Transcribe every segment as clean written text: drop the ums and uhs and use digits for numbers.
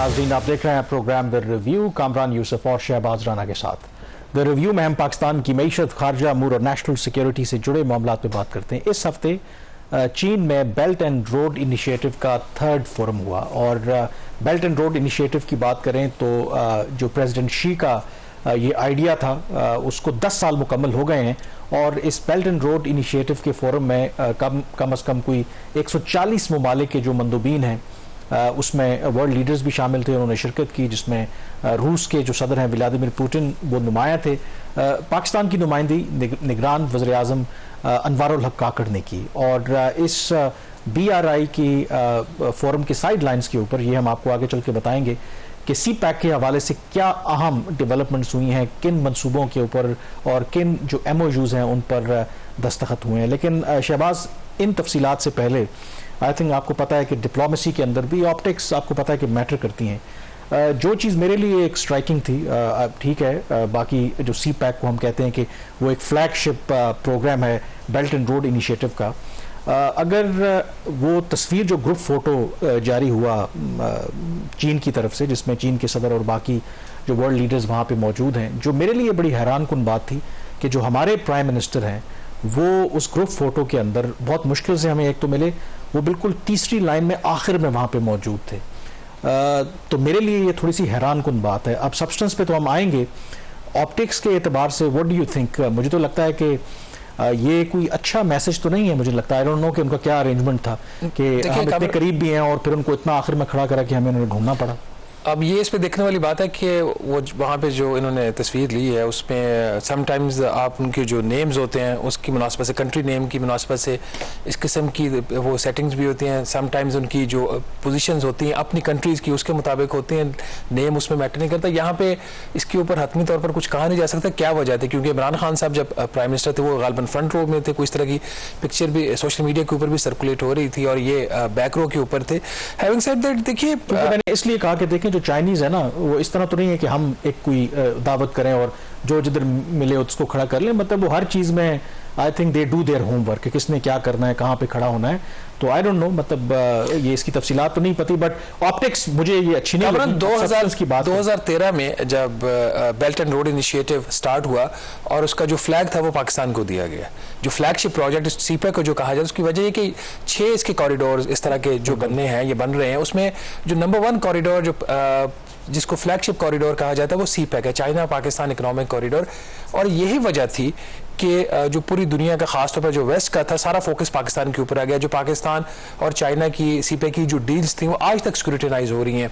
नाज़रीन, आप देख रहे हैं programme the review Kamran Yusuf और शहबाज राना के साथ। द रिव्यू में हम पाकिस्तान की मईशत, खारजा अमूर और नेशनल सिक्योरिटी से जुड़े मामलों पर बात करते हैं। इस हफ्ते चीन में बेल्ट एंड रोड इनिशिएटिव का 3rd फोरम हुआ और बेल्ट एंड रोड इनिशिएटिव की बात करें तो जो प्रेसिडेंट शी का ये आइडिया था उसको 10 साल मुकम्मल हो गए हैं और इस बेल्ट एंड रोड इनिशिएटिव के फोरम में कम अज़ कम कोई 140 ममालिक के जो मंदूबीन हैं उसमें वर्ल्ड लीडर्स भी शामिल थे, उन्होंने शिरकत की, जिसमें रूस के जो सदर हैं व्लादिमीर पुतिन वो नुमाया थे। पाकिस्तान की नुमाइंदगी निगरान वज़ीर आज़म अनवारुल हक काकड़ ने की और इस BRI की फोरम के साइड लाइन्स के ऊपर ये हम आपको आगे चल के बताएंगे कि CPEC के हवाले से क्या अहम डेवलपमेंट्स हुई हैं, किन मंसूबों के ऊपर और किन जो MOUs हैं उन पर दस्तखत हुए हैं। लेकिन शहबाज, इन तफसीलात से पहले आई थिंक आपको पता है कि डिप्लोमेसी के अंदर भी ऑप्टिक्स आपको पता है कि मैटर करती हैं। जो चीज़ मेरे लिए एक स्ट्राइकिंग थी, ठीक है, बाकी जो CPEC को हम कहते हैं कि वो एक फ्लैगशिप प्रोग्राम है बेल्ट एंड रोड इनिशिएटिव का, अगर वो तस्वीर जो ग्रुप फ़ोटो जारी हुआ चीन की तरफ से, जिसमें चीन के सदर और बाकी जो वर्ल्ड लीडर्स वहाँ पे मौजूद हैं, जो मेरे लिए बड़ी हैरान कुन बात थी कि जो हमारे प्राइम मिनिस्टर हैं वो उस ग्रुप फ़ोटो के अंदर बहुत मुश्किल से हमें एक तो मिले, वो बिल्कुल तीसरी लाइन में आखिर में वहाँ पे मौजूद थे। तो मेरे लिए ये थोड़ी सी हैरान कुन बात है। अब सब्सटेंस पे तो हम आएंगे, ऑप्टिक्स के एतबार से व्हाट डू यू थिंक? मुझे तो लगता है कि ये कोई अच्छा मैसेज तो नहीं है। मुझे लगता है, आई डोंट नो कि उनका क्या अरेंजमेंट था कि हम इतने करीब भी हैं और फिर उनको इतना आखिर में खड़ा करा कि हमें उन्हें ढूंढना पड़ा। अब ये इस पे देखने वाली बात है कि वो वहाँ पे जो इन्होंने तस्वीर ली है उसमें समटाइम्स आप उनके जो नेम्स होते हैं उसकी मुनासबत से, कंट्री नेम की मुनासबत से इस किस्म की वो सेटिंग्स भी होती हैं। समटाइम्स उनकी जो पोजीशंस होती हैं अपनी कंट्रीज़ की उसके मुताबिक होती हैं, नेम उसमें मैटर नहीं करता। यहाँ पे इसके ऊपर हतमी तौर पर कुछ कहा नहीं जा सकता क्या वजह थी, क्योंकि इमरान खान साहब जब प्राइम मिनिस्टर थे वो गालबन फ्रंट रो में थे, कोई इस तरह की पिक्चर भी सोशल मीडिया के ऊपर भी सर्कुलेट हो रही थी और ये बैक रो के ऊपर थे। हैविंग सेड दैट, देखिए मैंने इसलिए कहा कि देखें जो चाइनीज़ है ना, वो इस तरह तो नहीं है कि हम एक कोई दावत करें और जो जिधर मिले उसको खड़ा कर लें। मतलब वो हर चीज़ में I think they do their homework कि किसने क्या करना है, कहाँ पे खड़ा होना है। तो आई डोंट नो, मतलब ये इसकी तफसीलात तो नहीं पती, बट ऑप्टिक्स मुझे ये अच्छी नहीं लगी। 2013 में जब belt and road initiative start हुआ और उसका जो फ्लैग था वो पाकिस्तान को दिया गया, जो फ्लैगशिप प्रोजेक्ट CPEC को जो कहा जाए, उसकी वजह ये कि 6 इसके कॉरिडोर इस तरह के जो बनने हैं, ये बन रहे हैं, उसमें जो नंबर 1 कॉरिडोर जो जिसको फ्लैगशिप कॉरिडोर कहा जाता है वो CPEC है, चाइना पाकिस्तान इकोनॉमिक कॉरिडोर। और यही वजह थी कि जो पूरी दुनिया का खासतौर पर जो वेस्ट का था सारा फोकस पाकिस्तान के ऊपर आ गया। जो पाकिस्तान और चाइना की CPEC की जो डील्स थी वो आज तक स्क्रूटिनाइज हो रही हैं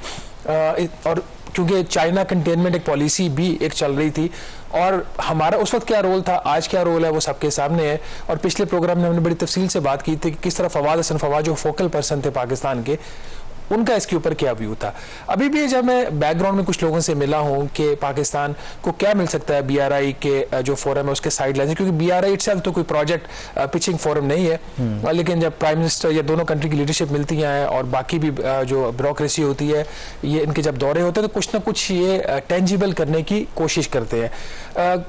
और क्योंकि चाइना कंटेनमेंट एक पॉलिसी भी एक चल रही थी और हमारा उस वक्त क्या रोल था, आज क्या रोल है, वो सबके सामने है। और पिछले प्रोग्राम में हमने बड़ी तफसील से बात की थी कि किस तरह फवाद हसन फवाद जो फोकल पर्सन थे पाकिस्तान के, उनका इसके ऊपर क्या व्यू था। अभी भी जब मैं बैकग्राउंड में कुछ लोगों से मिला हूं कि पाकिस्तान को क्या मिल सकता है BRI के जो फोरम है उसके साइड लाइन, क्योंकि BRI इटसेल्फ तो कोई प्रोजेक्ट पिचिंग फोरम नहीं है, लेकिन जब प्राइम मिनिस्टर या दोनों कंट्री की लीडरशिप मिलती है और बाकी भी जो ब्यूरोक्रेसी होती है, ये इनके जब दौरे होते हैं तो कुछ ना कुछ ये टेंजिबल करने की कोशिश करते हैं।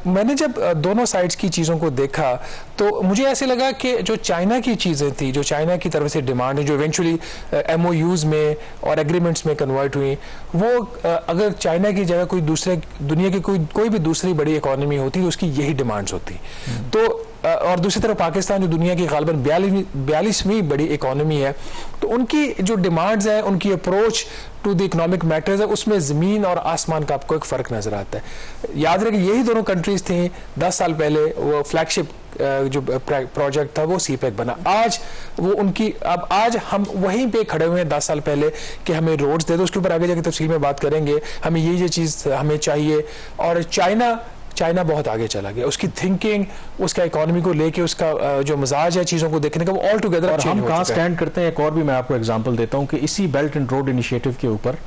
मैंने जब दोनों साइड्स की चीज़ों को देखा तो मुझे ऐसे लगा कि जो चाइना की चीज़ें थी, जो चाइना की तरफ से डिमांड है, जो इवेंचुअली MOUs में और एग्रीमेंट्स में कन्वर्ट हुई, वो अगर चाइना की जगह कोई दूसरे दुनिया की कोई भी दूसरी बड़ी इकोनॉमी होती तो उसकी यही डिमांड्स होती। तो और दूसरी तरफ पाकिस्तान जो दुनिया की गालबन 42वीं बड़ी इकोनॉमी है, तो उनकी जो डिमांड्स है, उनकी approach to the economic matters है, उसमें ज़मीन और आसमान का आपको एक फ़र्क नज़र आता है। याद रखें यही दोनों कंट्रीज़ थी 10 साल पहले, वो फ्लैगशिप जो प्रोजेक्ट था वो CPEC बना। आज वो उनकी, अब आज हम वहीं पे खड़े हुए हैं 10 साल पहले कि हमें रोड्स दे दो, उसके ऊपर आगे जाकर तफसील में बात करेंगे, हमें ये चीज़ हमें चाहिए। और चाइना बहुत आगे चला गया, उसकी थिंकिंग, उसका इकोनॉमी को लेके उसका जो मिजाज है चीज़ों को देखने का, वो ऑल टुगेदर। और हम कहाँ स्टैंड करते हैं, एक और भी मैं आपको एग्जांपल देता हूँ कि इसी बेल्ट एंड रोड इनिशिएटिव के ऊपर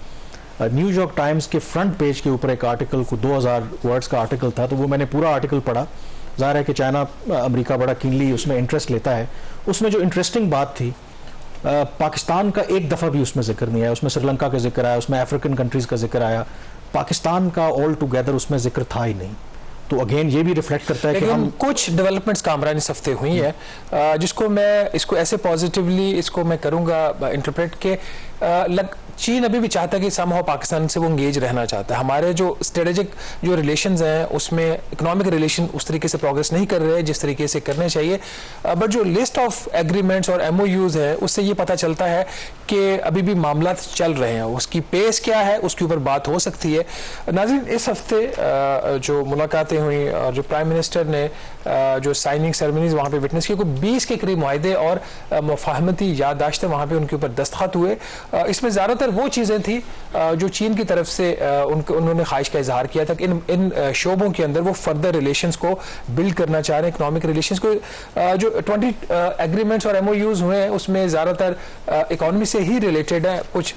न्यूयॉर्क टाइम्स के फ्रंट पेज के ऊपर एक आर्टिकल को 2000 वर्ड्स का आर्टिकल था, तो वो मैंने पूरा आर्टिकल पढ़ा। ज़ाहिर है कि चाइना अमेरिका बड़ा कीनली उसमें इंटरेस्ट लेता है। उसमें जो इंटरेस्टिंग बात थी, पाकिस्तान का एक दफ़ा भी उसमें जिक्र नहीं आया। उसमें श्रीलंका का जिक्र आया, उसमें अफ्रीकन कंट्रीज़ का जिक्र आया, पाकिस्तान का ऑल टुगेदर उसमें जिक्र था ही नहीं। तो अगेन ये भी रिफ्लेक्ट करता है कि हम कुछ डेवलपमेंट्स कामरान इस हफ्ते हुई है, जिसको मैं इसको ऐसे पॉजिटिवली इसको मैं करूँगा इंटरप्रेट के चीन अभी भी चाहता है कि समहाउ पाकिस्तान से वो इंगेज रहना चाहता है। हमारे जो स्ट्रेटेजिक जो रिलेशंस हैं उसमें इकोनॉमिक रिलेशन उस तरीके से प्रोग्रेस नहीं कर रहे हैं जिस तरीके से करने चाहिए। बट जो लिस्ट ऑफ एग्रीमेंट्स और MOUs है उससे ये पता चलता है कि अभी भी मामला चल रहे हैं। उसकी पेस क्या है उसके ऊपर बात हो सकती है। नाज़रीन, इस हफ्ते जो मुलाकातें हुई और जो प्राइम मिनिस्टर ने जो साइनिंग सेरेमनीज वहाँ पे विटनेस की, 20 के करीब मुआहदे और मुफाहमती याददाश्तें वहाँ पे उनके ऊपर दस्तखत हुए। इसमें ज़्यादातर वो चीज़ें थी जो चीन की तरफ से उन्होंने ख्वाहिश का इजहार किया था कि इन शोबों के अंदर वो फर्दर रिलेशंस को बिल्ड करना चाह रहे हैं, इकोनॉमिक रिलेशंस को। जो 20 एग्रीमेंट्स और MOUs हुए हैं उसमें ज़्यादातर इकोनॉमी से ही रिलेटेड है, कुछ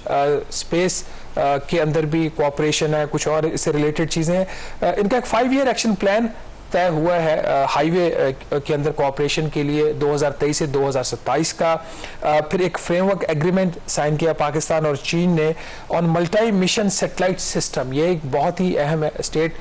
स्पेस के अंदर भी कोऑपरेशन है, कुछ और इससे रिलेटेड चीज़ें हैं। इनका एक 5-year एक्शन प्लान तय हुआ है हाईवे के अंदर कोऑपरेशन के लिए 2023 से 2027 का। फिर एक फ्रेमवर्क एग्रीमेंट साइन किया पाकिस्तान और चीन ने on multi mission satellite system. ये एक बहुत ही अहम है। स्टेट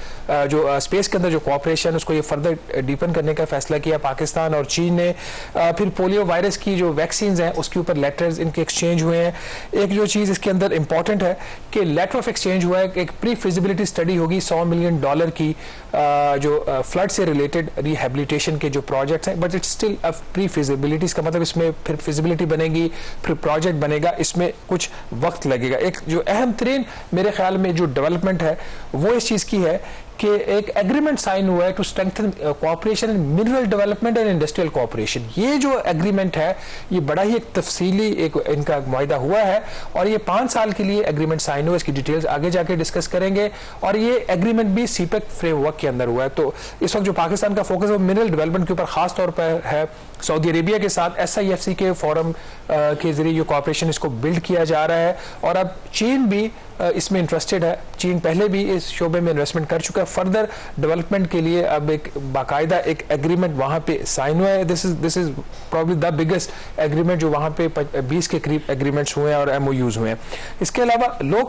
जो स्पेस के अंदर जो कोऑपरेशन उसको ये फर्दर डीपन करने का फैसला किया पाकिस्तान और चीन ने। फिर पोलियो वायरस की जो वैक्सीन हैं उसके ऊपर लेटर्स इनके एक्सचेंज हुए हैं। एक जो चीज़ इसके अंदर इंपॉर्टेंट है कि लेटर ऑफ एक्सचेंज हुआ है, एक प्री फिजिबिलिटी स्टडी होगी $100 मिलियन की जो फ्लड से रिलेटेड रिहेबिलिटेशन के जो प्रोजेक्ट्स हैं, but it's still a pre feasibility. इसका मतलब इसमें फिर फिजिबिलिटी बनेगी, फिर प्रोजेक्ट बनेगा, इसमें कुछ वक्त लगेगा। एक जो अहम तरीन मेरे ख्याल में जो डेवलपमेंट है वो इस चीज़ की है कि एक एग्रीमेंट साइन हुआ है to strengthen cooperation in mineral development and industrial cooperation. ये जो एग्रीमेंट है ये बड़ा ही एक तफसीली एक इनका मुआहदा हुआ है और ये 5 साल के लिए एग्रीमेंट साइन हुआ। इसकी डिटेल्स आगे जाके डिस्कस करेंगे। और ये एग्रीमेंट भी CPEC फ्रेमवर्क के अंदर हुआ है। तो इस वक्त जो पाकिस्तान का फोकस है वो मिनरल डेवलपमेंट के ऊपर खास तौर पर है। सऊदी अरेबिया के साथ SIFC के फोरम के जरिए जो कोऑपरेशन इसको बिल्ड किया जा रहा है और अब चीन भी इसमें इंटरेस्टेड है। चीन पहले भी इस शोबे में इन्वेस्टमेंट कर चुका है। फर्दर डेवलपमेंट के लिए अब एक बाकायदा एक एग्रीमेंट वहाँ पे साइन हुआ है। This is probably the biggest agreement जो वहाँ पे 20 के करीब एग्रीमेंट्स हुए हैं और MOUs हुए हैं। इसके अलावा लो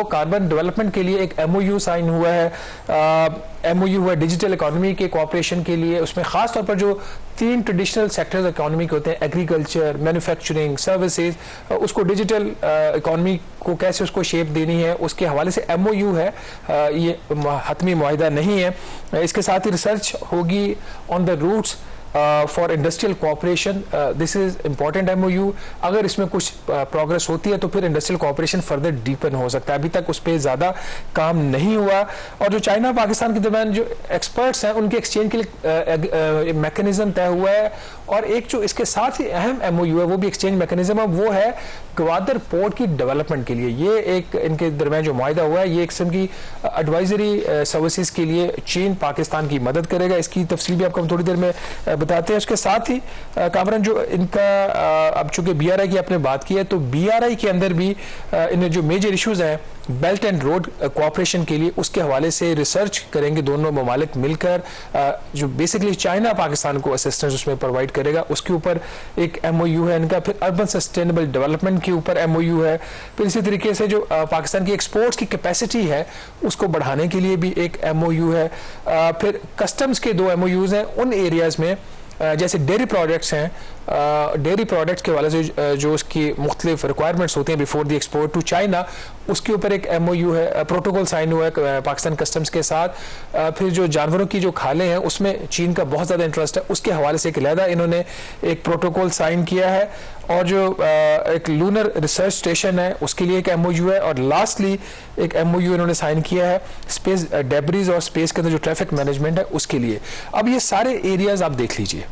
कार्बन डेवलपमेंट के लिए एक MOU साइन हुआ है। MOU हुआ डिजिटल इकोनॉमी के कोऑपरेशन के लिए। उसमें खास तौर पर जो 3 ट्रेडिशनल सेक्टर्स इकोनॉमी के होते हैं, एग्रीकल्चर, मैन्युफैक्चरिंग, सर्विसेज, उसको डिजिटल इकोनॉमी को कैसे उसको शेप देनी है उसके हवाले से MOU है। ये हतमी मुआहिदा नहीं है। इसके साथ ही रिसर्च होगी on the routes for industrial cooperation. This is important MOU। अगर इसमें कुछ प्रोग्रेस होती है तो फिर इंडस्ट्रियल कोऑपरेशन फर्दर डीपन हो सकता है। अभी तक उस पर ज़्यादा काम नहीं हुआ। और जो चाइना पाकिस्तान के दरमियान जो एक्सपर्ट्स हैं उनके एक्सचेंज के लिए मैकेनिज्म तय हुआ है। और एक जो इसके साथ ही अहम MOU है वो भी एक्सचेंज मैकेनिज्म है, वो है ग्वादर पोर्ट की डेवलपमेंट के लिए। ये एक इनके दरमियान जो मुआहिदा हुआ है ये एक किस्म की एडवाइजरी सर्विसेज के लिए चीन पाकिस्तान की मदद करेगा। इसकी तफसील भी आपको हम थोड़ी देर में बताते हैं। उसके साथ ही कामरान जो इनका अब चूंकि BRI की आपने बात की है तो BRI के अंदर भी इन्हें जो मेजर इश्यूज हैं बेल्ट एंड रोड कोऑपरेशन के लिए उसके हवाले से रिसर्च करेंगे दोनों ममालिक मिलकर। जो बेसिकली चाइना पाकिस्तान को असिस्टेंस उसमें प्रोवाइड करेगा उसके ऊपर एक MOU है इनका। फिर अर्बन सस्टेनेबल डेवलपमेंट के ऊपर MOU है। फिर इसी तरीके से जो पाकिस्तान की एक्सपोर्ट्स की कैपेसिटी है उसको बढ़ाने के लिए भी एक MOU है। फिर कस्टम्स के 2 MOUs हैं उन एरियाज में जैसे डेयरी प्रोडक्ट्स हैं। डेयरी प्रोडक्ट्स के वाले से जो उसकी मुख्तलिफ रिक्वायरमेंट्स होती हैं before the export to China उसके ऊपर एक MOU है, प्रोटोकॉल साइन हुआ है पाकिस्तान कस्टम्स के साथ। फिर जो जानवरों की जो खालें हैं उसमें चीन का बहुत ज़्यादा इंटरेस्ट है, उसके हवाले से एक अलहदा इन्होंने एक प्रोटोकॉल साइन किया है। और जो एक लूनर रिसर्च स्टेशन है उसके लिए एक MOU है। और लास्टली एक MOU इन्होंने साइन किया है स्पेस डेब्रीज और स्पेस के अंदर जो ट्रैफिक मैनेजमेंट है उसके लिए। अब ये सारे एरियाज आप देख लीजिए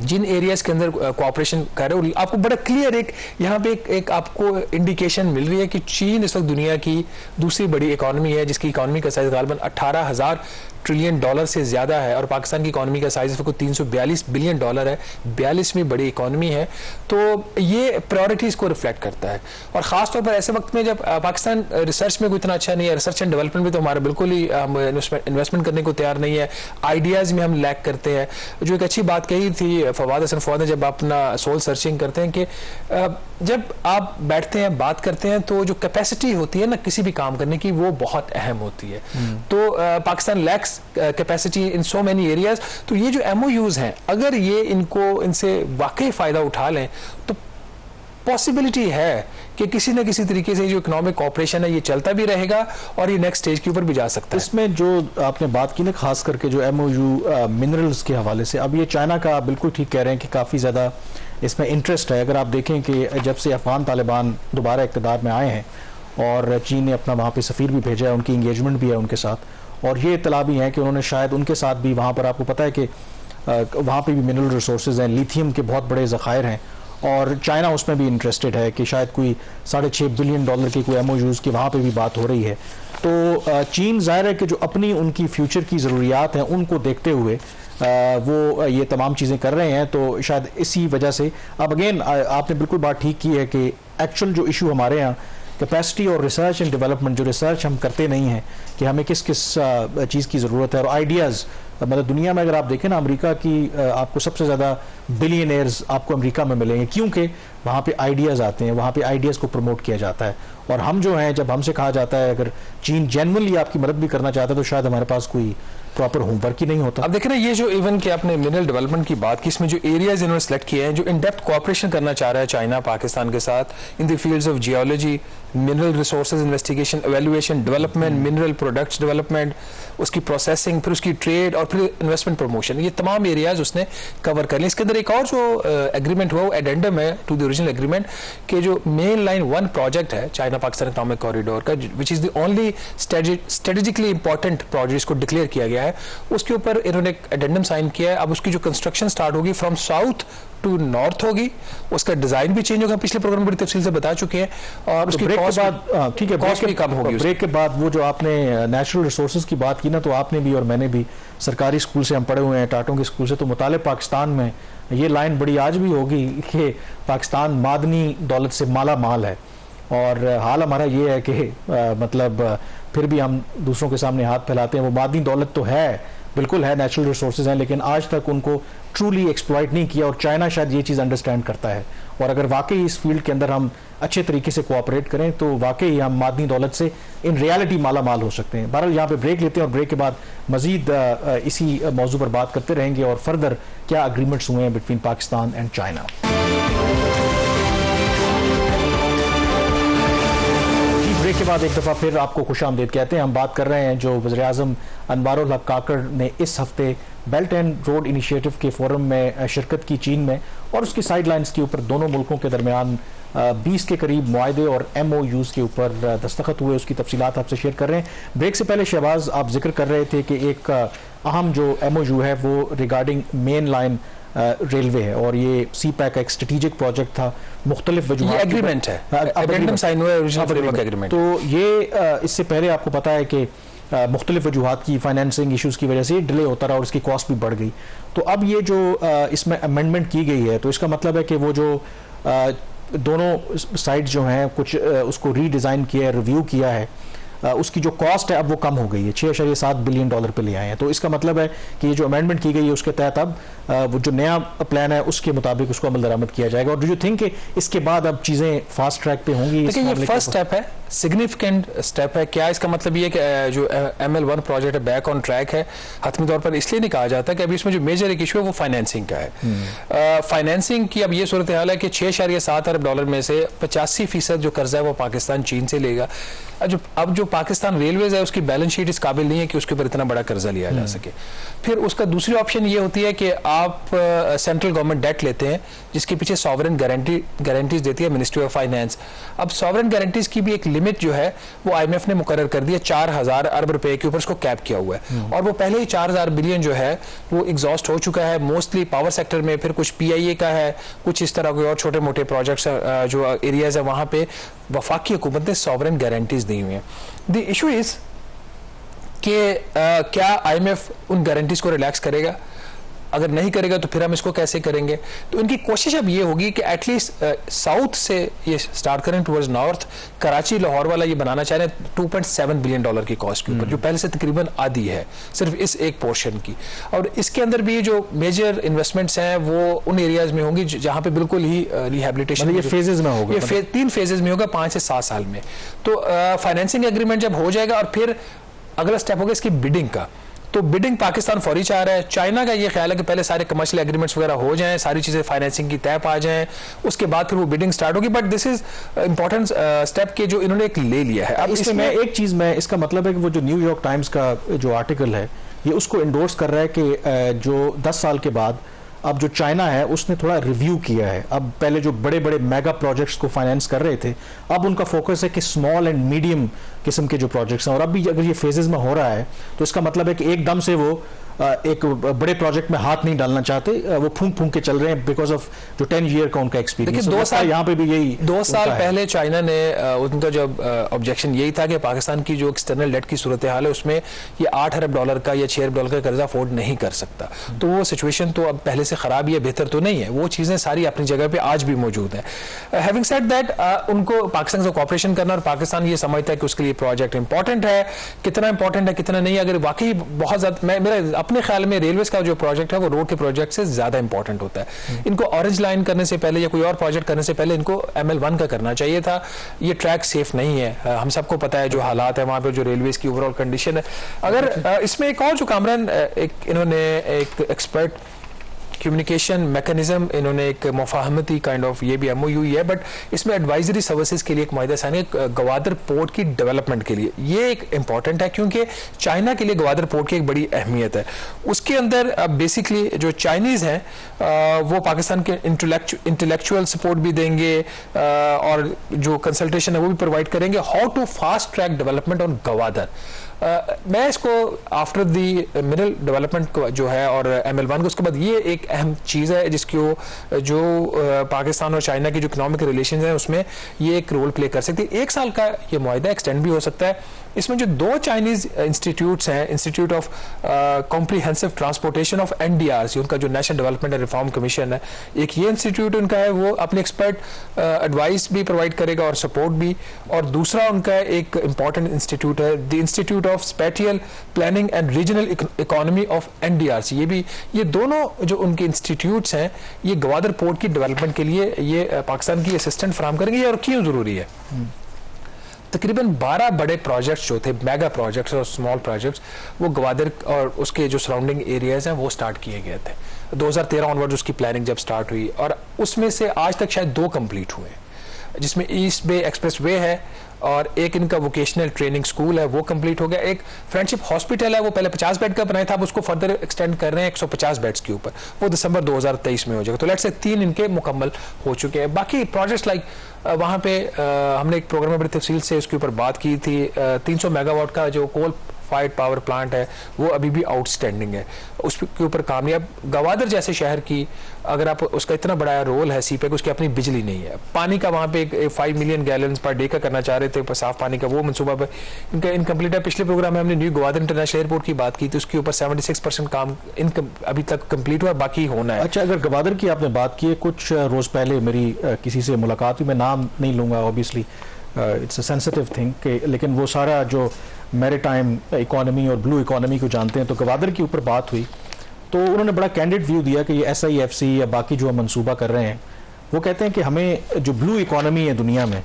जिन एरियाज के अंदर कोऑपरेशन कर रहे हो, आपको बड़ा क्लियर एक यहाँ पे एक आपको इंडिकेशन मिल रही है कि चीन इस वक्त दुनिया की दूसरी बड़ी इकोनॉमी है जिसकी इकोनॉमी का साइज गालबन 18,000 ट्रिलियन डॉलर से ज़्यादा है। और पाकिस्तान की इकोनॉमी का साइज को 342 बिलियन डॉलर है, 42वीं बड़ी इकोनॉमी है। तो ये प्रायोरिटीज़ को रिफ्लेक्ट करता है। और ख़ास तौर पर ऐसे वक्त में जब पाकिस्तान रिसर्च में कोई इतना अच्छा नहीं है, रिसर्च एंड डेवलपमेंट में तो हमारा बिल्कुल ही इन्वेस्टमेंट करने को तैयार नहीं है, आइडियाज़ में हम लैक करते हैं। जो एक अच्छी बात कही थी फवाद हसन फवाद ने जब अपना सोल सर्चिंग करते हैं कि जब आप बैठते हैं बात करते हैं तो जो कैपेसिटी होती है ना किसी भी काम करने की वो बहुत अहम होती है। तो Pakistan lakhs capacity in so many areas. तो ये जो MOUs हैं अगर ये इनसे वाकई फ़ायदा उठा लें तो पॉसिबिलिटी है कि किसी न किसी तरीके से जो इकोनॉमिक कॉपरेशन है ये चलता भी रहेगा और ये नेक्स्ट स्टेज के ऊपर भी जा सकता है। इसमें जो आपने बात की ना, खास करके जो MOU मिनरल्स के हवाले से, अब ये चाइना का बिल्कुल ठीक कह रहे हैं कि काफ़ी ज़्यादा इसमें इंटरेस्ट है। अगर आप देखें कि जब से अफगान तालिबान दोबारा इक़्तिदार में आए हैं और चीन ने अपना वहाँ पे सफ़ीर भी भेजा है, उनकी इंगेजमेंट भी है उनके साथ, और ये इतला भी है कि उन्होंने शायद उनके साथ भी वहाँ पर, आपको पता है कि वहाँ पे भी मिनरल रिसोर्सेज हैं, लिथियम के बहुत बड़े ज़खायर हैं, और चाइना उसमें भी इंटरेस्टेड है कि शायद कोई $6.5 बिलियन के कोई MOUs की वहाँ पे भी बात हो रही है। तो चीन ज़ाहिर है कि जो अपनी उनकी फ्यूचर की ज़रूरियात हैं उनको देखते हुए वो ये तमाम चीज़ें कर रहे हैं। तो शायद इसी वजह से अब अगेन आपने बिल्कुल बात ठीक की है कि एक्चुअल जो इशू हमारे यहाँ कैपेसिटी और रिसर्च एंड डेवलपमेंट, जो रिसर्च हम करते नहीं हैं कि हमें किस किस चीज़ की ज़रूरत है, और आइडियाज़, मतलब दुनिया में अगर आप देखें ना, अमेरिका की आपको सबसे ज़्यादा बिलियनर्स आपको अमेरिका में मिलेंगे, क्योंकि वहाँ पे आइडियाज़ आते हैं, वहाँ पे आइडियाज़ को प्रमोट किया जाता है। और हम जो हैं, जब हमसे कहा जाता है अगर चीन जेन्युइनली आपकी मदद भी करना चाहता है, तो शायद हमारे पास कोई प्रॉपर होमवर्क ही नहीं होता। अब देखें ना, ये जो इवन कि आपने मिनरल डेवलपमेंट की बात की, इसमें जो एरियाज इन्होंने सेलेक्ट किए हैं, जो इन डेप्थ कोऑपरेशन करना चाह रहा है चाइना पाकिस्तान के साथ in the fields of geology, mineral resources investigation, evaluation, development, mineral products development, उसकी प्रोसेसिंग, फिर उसकी ट्रेड और फिर इन्वेस्टमेंट प्रमोशन, ये तमाम एरियाज उसने कवर कर लिए। इसके अंदर एक और जो एग्रीमेंट हुआ, वो एडेंडम है टू द ओरिजिनल एग्रीमेंट, कि जो मेन लाइन 1 प्रोजेक्ट है चाइना पाकिस्तान इकोनॉमिक कॉरिडोर का, which is the only strategically important project, इसको डिक्लेयर किया गया है, उसके ऊपर इन्होंने एक एडेंडम साइन किया है। अब उसकी जो कंस्ट्रक्शन स्टार्ट होगी फ्रॉम साउथ टू नॉर्थ होगी, उसका डिजाइन भी चेंज होगा, पिछले प्रोग्राम में बड़ी तफसील से बता चुके हैं, और उसकी कॉस्ट बाद, ठीक है, कॉस्ट भी कम होगी। ब्रेक के बाद वो जो आपने नेचुरल रिसोर्सेज की बात की ना, तो आपने भी और मैंने भी सरकारी स्कूल से हम पढ़े हुए हैं, टाटों के स्कूल से, तो मुताले पाकिस्तान में ये लाइन बड़ी आज भी होगी कि पाकिस्तान मादनी दौलत से माला माल है, और हाल हमारा ये है कि मतलब फिर भी हम दूसरों के सामने हाथ फैलाते हैं। वो मादनी दौलत तो है, बिल्कुल है, नेचुरल रिसोर्सेज हैं, लेकिन आज तक उनको ट्रूली एक्सप्लॉइट नहीं किया, और चाइना शायद ये चीज़ अंडरस्टैंड करता है। और अगर वाकई इस फील्ड के अंदर हम अच्छे तरीके से कोऑपरेट करें, तो वाकई हम मादनी दौलत से इन रियलिटी माला माल हो सकते हैं। बहरहाल यहाँ पे ब्रेक लेते हैं, और ब्रेक के बाद मजीद इसी मौजू पर बात करते रहेंगे, और फर्दर क्या अग्रीमेंट्स हुए हैं between Pakistan and China. Break के बाद एक दफ़ा फिर आपको खुशामदीद कहते हैं। हम बात कर रहे हैं जो वज़ीर-ए-आज़म अनवारुल हक काकड़ ने इस हफ्ते बेल्ट एंड रोड इनिशिएटिव के फोरम में शिरकत की चीन में, और उसकी साइडलाइंस के ऊपर दोनों मुल्कों के दरमियान 20 के करीब मुआहदे और MOUs के ऊपर दस्तखत हुए, उसकी तफसीलात आपसे शेयर कर रहे हैं। ब्रेक से पहले शहबाज आप जिक्र कर रहे थे कि एक अहम जो MOU है वो रिगार्डिंग मेन लाइन रेलवे है, और ये CPEC का एक स्ट्रेटेजिक प्रोजेक्ट था, मुख्तलिफ वजूहात एग्रीमेंट है, एडेंडम साइन हुआ है, ओरिजिनल फ्रेमवर्क एग्रीमेंट। तो ये इससे पहले आपको पता है कि मुख्तलिफ वजूहात की फाइनेंसिंग इशूज़ की वजह से डिले होता रहा और इसकी कॉस्ट भी बढ़ गई। तो अब ये जो इसमें अमेंडमेंट की गई है, तो इसका मतलब है कि वो जो दोनों साइड जो हैं कुछ उसको रीडिज़ाइन किया है, रिव्यू किया है, उसकी जो कॉस्ट है अब वो कम हो गई है, $6.7 बिलियन पे ले आए हैं। तो इसका मतलब है कि ये जो अमेंडमेंट की गई है उसके तहत अब वो जो नया प्लान है उसके मुताबिक उसको अमल दरामद किया जाएगा। और डू यू थिंक इसके बाद अब चीज़ें फास्ट ट्रैक पे होंगी? देखिए, ये फर्स्ट स्टेप है, सिग्निफिकेंट स्टेप है। क्या इसका मतलब ये कि जो ML1 प्रोजेक्ट है बैक ऑन ट्रैक है, हतमी तौर पर इसलिए नहीं कहा जाता कि अभी इसमें जो मेजर एक इशू है वो फाइनेंसिंग का है। फाइनेंसिंग की अब ये सूरत हाल है कि $6.7 अरब में से 85% जो कर्जा है वो पाकिस्तान चीन से लेगा। अब जो पाकिस्तान रेलवेज है उसकी बैलेंस शीट इस काबिल नहीं है कि उसके ऊपर इतना बड़ा कर्जा लिया जा सके। फिर उसका दूसरी ऑप्शन ये होती है कि आप सेंट्रल गवर्नमेंट डेट लेते हैं जिसके पीछे सॉवरेन गारंटीज देती है मिनिस्ट्री ऑफ फाइनेंस। अब सॉवरेन गारंटीज की भी एक लिमिट जो है वो IMF ने मुकर्रर कर दिया, 4000 अरब रुपए के ऊपर इसको कैप किया हुआ है, और वो पहले ही 4000 बिलियन जो है वो एग्जॉस्ट हो चुका है, मोस्टली पावर सेक्टर में, फिर कुछ PIA का है, कुछ इस तरह के और छोटे मोटे प्रोजेक्ट्स जो एरियाज है वहां पे वफाकी हुकूमत ने सॉवरेन गारंटीज दी हुई है। द इशू इज कि क्या IMF उन गारंटीज को रिलैक्स करेगा? अगर नहीं करेगा तो फिर हम इसको कैसे करेंगे? तो इनकी कोशिश अब ये होगी कि एटलीस्ट साउथ से ये स्टार्ट करें टुवर्ड्स नॉर्थ। कराची लाहौर वाला ये बनाना चाह रहे हैं $2.7 बिलियन की कॉस्ट के ऊपर, जो पहले से तकरीबन आधी है सिर्फ इस एक पोर्शन की। और इसके अंदर भी जो मेजर इन्वेस्टमेंट्स हैं वो उन एरियाज में होंगी जहां पे बिल्कुल ही रिहेबिलिटेशन, ये फेजेस में होगा, ये 3 फेजेस में होगा 5 से 7 साल में। तो फाइनेंसिंग एग्रीमेंट जब हो जाएगा और फिर अगला स्टेप होगा इसकी बिडिंग का, तो बिडिंग पाकिस्तान फौरी चाह रहा है। चाइना का ये ख्याल है कि पहले सारे कमर्शियल एग्रीमेंट्स वगैरह हो जाएं, सारी चीज़ें फाइनेंसिंग की तय पा जाएं, उसके बाद फिर वो बिडिंग स्टार्ट होगी। But this is important step के जो इन्होंने एक ले लिया है। अब इसमें एक चीज़ में इसका मतलब है कि वो जो न्यूयॉर्क टाइम्स का जो आर्टिकल है ये उसको इंडोर्स कर रहा है कि जो 10 साल के बाद अब जो चाइना है उसने थोड़ा रिव्यू किया है। अब पहले जो बड़े बड़े मेगा प्रोजेक्ट्स को फाइनेंस कर रहे थे, अब उनका फोकस है कि स्मॉल एंड मीडियम किस्म के जो प्रोजेक्ट्स हैं। और अब भी अगर ये फेजेस में हो रहा है तो इसका मतलब है कि एकदम से वो एक बड़े प्रोजेक्ट में हाथ नहीं डालना चाहते, वो फूंक फूंक के चल रहे हैं बिकॉज ऑफ जो 10 ईयर का उनका एक्सपीरियंस। देखिए 2 साल यहाँ पे भी यही 2 साल पहले चाइना ने उनका जब ऑब्जेक्शन यही था कि पाकिस्तान की जो एक्सटर्नल डेट की सूरत हाल है उसमें ये $8 अरब का या $6 अरब का कर्जा अफोर्ड नहीं कर सकता। तो वो सिचुएशन तो अब पहले से खराब ही है, बेहतर तो नहीं है। वो चीज़ें सारी अपनी जगह पे आज भी मौजूद है। हैविंग सेड दैट उनको पाकिस्तान से कोऑपरेशन करना, और पाकिस्तान ये समझता है कि उसके लिए प्रोजेक्ट इंपॉर्टेंट है। कितना इंपॉर्टेंट है कितना नहीं, अगर वाकई बहुत ज़्यादा, मेरे अपने ख्याल में रेलवे का जो प्रोजेक्ट है वो रोड के प्रोजेक्ट से ज्यादा इंपॉर्टेंट होता है। इनको ऑरेंज लाइन करने से पहले या कोई और प्रोजेक्ट करने से पहले इनको ML1 का करना चाहिए था। ये ट्रैक सेफ नहीं है, हम सबको पता है जो हालात है वहां पे, जो रेलवेज की ओवरऑल कंडीशन है। अगर इसमें एक और जो कामरान इन्होंने एक एक्सपर्ट कम्युनिकेशन मैकेनिज्म, इन्होंने एक मुफाहमती काइंड ऑफ, ये भी MOU ही है, बट इसमें एडवाइजरी सर्विसेज के लिए एक मुआहदा साइन है गवादर पोर्ट की डेवलपमेंट के लिए। ये एक इंपॉर्टेंट है क्योंकि चाइना के लिए गवादर पोर्ट की एक बड़ी अहमियत है। उसके अंदर बेसिकली जो चाइनीज़ हैं वो पाकिस्तान के इंटेलेक्चुअल सपोर्ट भी देंगे और जो कंसल्टेशन है वो भी प्रोवाइड करेंगे। How to fast track development on Gwadar. मैं इसको आफ्टर दी मिनरल डेवलपमेंट जो है और ML1 को, उसके बाद ये एक अहम चीज़ है जिसकी जो पाकिस्तान और चाइना की जो इकोनॉमिक रिलेशन है उसमें ये एक रोल प्ले कर सकती है। 1 साल का ये मुआहदा एक्सटेंड भी हो सकता है। इसमें जो 2 चाइनीज इंस्टीट्यूट्स हैं, institute of comprehensive transportation of NDRC, उनका जो national development and reform commission है, एक ये इंस्टीट्यूट उनका है, वो अपने एक्सपर्ट एडवाइस भी प्रोवाइड करेगा और सपोर्ट भी। और दूसरा उनका एक इंपॉर्टेंट इंस्टीट्यूट है the institute of spatial planning and regional economy of NDRC। ये दोनों जो उनके इंस्टीट्यूट्स हैं ये गवादर पोर्ट की डेवलपमेंट के लिए ये पाकिस्तान की असिस्टेंट फराहम करेंगे। और क्यों जरूरी है? तकरीबन 12 बड़े प्रोजेक्ट्स जो थे, मेगा प्रोजेक्ट्स और स्मॉल प्रोजेक्ट्स, वो गवादर और उसके जो सराउंडिंग एरियाज हैं वो स्टार्ट किए गए थे। 2013 ऑनवर्ड उसकी प्लानिंग जब स्टार्ट हुई और उसमें से आज तक शायद 2 कंप्लीट हुए, जिसमें ईस्ट बे एक्सप्रेस वे है और एक इनका वोकेशनल ट्रेनिंग स्कूल है वो कंप्लीट हो गया। एक फ्रेंडशिप हॉस्पिटल है, वो पहले 50 बेड का बनाया था, अब उसको फर्दर एक्सटेंड कर रहे हैं 150 बेड्स के ऊपर, वो दिसंबर 2023 में हो जाएगा। तो लेट्स से 3 इनके मुकम्मल हो चुके हैं। बाकी प्रोजेक्ट्स लाइक वहाँ पे हमने एक प्रोग्राम में बड़ी तफसील से उसके ऊपर बात की थी। 300 मेगावाट का जो कोल फायर्ड पावर प्लांट है वो अभी भी आउटस्टैंडिंग है, उसके ऊपर काम नहीं। अब गवादर जैसे शहर की अगर आप, उसका इतना बड़ा रोल है सीपेक, उसकी अपनी बिजली नहीं है, पानी का वहाँ पे 5 मिलियन गैलन पर डे का करना चाह रहे थे साफ पानी का, वो मनसूबा पर इनका इनकम्प्लीट है। पिछले प्रोग्राम में हमने न्यू गवादर इंटरनेशनल एयरपोर्ट की बात की थी, उसके ऊपर 76% काम अभी तक कंप्लीट हुआ, बाकी होना है। अच्छा, अगर गवादर की आपने बात की है, कुछ रोज पहले मेरी किसी से मुलाकात हुई, मैं नाम नहीं लूंगा obviously, it's a sensitive thing, लेकिन वो सारा जो मैरीटाइम इकोनॉमी और ब्लू इकोनॉमी को जानते हैं, तो गवादर के ऊपर बात हुई तो उन्होंने बड़ा कैंडिड व्यू दिया कि ये SIFC या बाकी जो हम मंसूबा कर रहे हैं, वो कहते हैं कि हमें जो ब्लू इकोनॉमी है दुनिया में,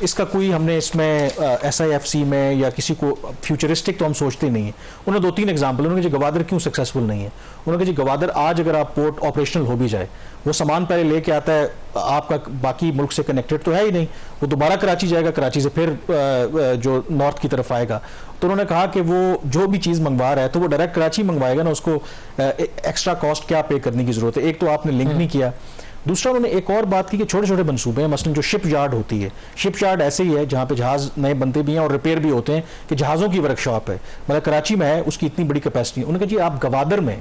इसका कोई हमने इसमें SIFC में या किसी को फ्यूचरिस्टिक तो हम सोचते नहीं है। उन्होंने 2-3 एग्जाम्पल, उन्होंने जी गवादर क्यों सक्सेसफुल नहीं है। उन्होंने जी गवादर आज अगर आप पोर्ट ऑपरेशनल हो भी जाए, वो सामान पहले लेके आता है, आपका बाकी मुल्क से कनेक्टेड तो है ही नहीं, वो दोबारा कराची जाएगा, कराची से फिर जो नॉर्थ की तरफ आएगा। तो उन्होंने कहा कि वो जो भी चीज़ मंगवा रहा है तो वो डायरेक्ट कराची मंगवाएगा ना, उसको एक्स्ट्रा कॉस्ट क्या पे करने की जरूरत है। एक तो आपने लिंक नहीं किया। दूसरा उन्होंने एक और बात की कि छोटे छोटे मंसूबे हैं, मसलन जो शिप यार्ड होती है, शिप यार्ड ऐसे ही है जहाँ पे जहाज़ नए बनते भी हैं और रिपेयर भी होते हैं, कि जहाज़ों की वर्कशॉप है, मतलब कराची में है, उसकी इतनी बड़ी कैपेसिटी है। उन्होंने कहा जी आप गवादर में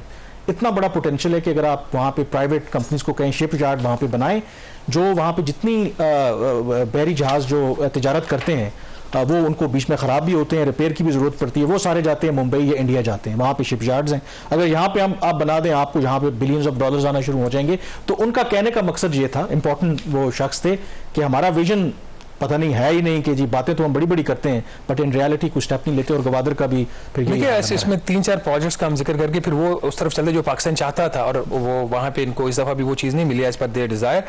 इतना बड़ा पोटेंशियल है कि अगर आप वहाँ पे प्राइवेट कंपनीज को कहें शिप यार्ड वहाँ पे बनाएं, जो वहाँ पे जितनी बहरी जहाज़ जो तजारत करते हैं वो उनको बीच में ख़राब भी होते हैं, रिपेयर की भी ज़रूरत पड़ती है, वो सारे जाते हैं मुंबई या इंडिया जाते हैं, वहाँ पे शिप यार्ड्स हैं। अगर यहाँ पे हम आप बना दें, आपको यहाँ पे बिलियंस ऑफ डॉलर्स आना शुरू हो जाएंगे। तो उनका कहने का मकसद ये था, इंपॉर्टेंट वो शख्स थे, कि हमारा विजन पता नहीं है ही नहीं कि जी बातें तो हम बड़ी बड़ी करते हैं बट इन रियलिटी कुछ स्टेप नहीं लेते, और गवादर का भी फिर देखिए ऐसे इसमें 3-4 प्रोजेक्ट्स का हम जिक्र करके फिर वो उस तरफ चलते जो पाकिस्तान चाहता था, और वो वहाँ पे इनको इस दफ़ा भी वो चीज़ नहीं मिली एज पर देयर डिज़ायर।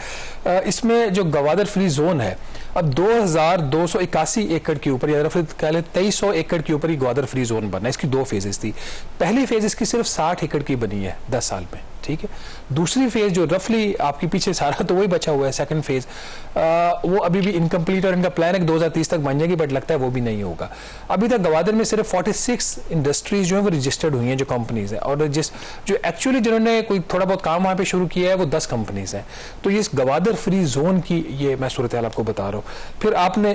इसमें जो गवादर फ्री जोन है अब 2281 एकड़ के ऊपर, या फिर कह लें 2300 एकड़ के ऊपर ही गवादर फ्री जोन बना है। इसकी 2 फेजेस थी। पहली फेज इसकी सिर्फ 60 एकड़ की बनी है 10 साल में, ठीक है। दूसरी फेज जो रफली आपके पीछे सारा तो वही बचा हुआ है, सेकंड फेज वो अभी भी इनकम्प्लीट, और इनका प्लान है कि 2030 तक बन जाएगी, बट लगता है वो भी नहीं होगा। अभी तक गवादर में सिर्फ 46 इंडस्ट्रीज जो है वो रजिस्टर्ड हुई हैं, जो कंपनीज हैं, और जो एक्चुअली जिन्होंने कोई थोड़ा बहुत काम वहाँ पे शुरू किया है वो 10 कंपनीज हैं। तो ये इस गवादर फ्री जोन की ये मैं सूरत हाल आपको बता रहा हूँ। फिर आपने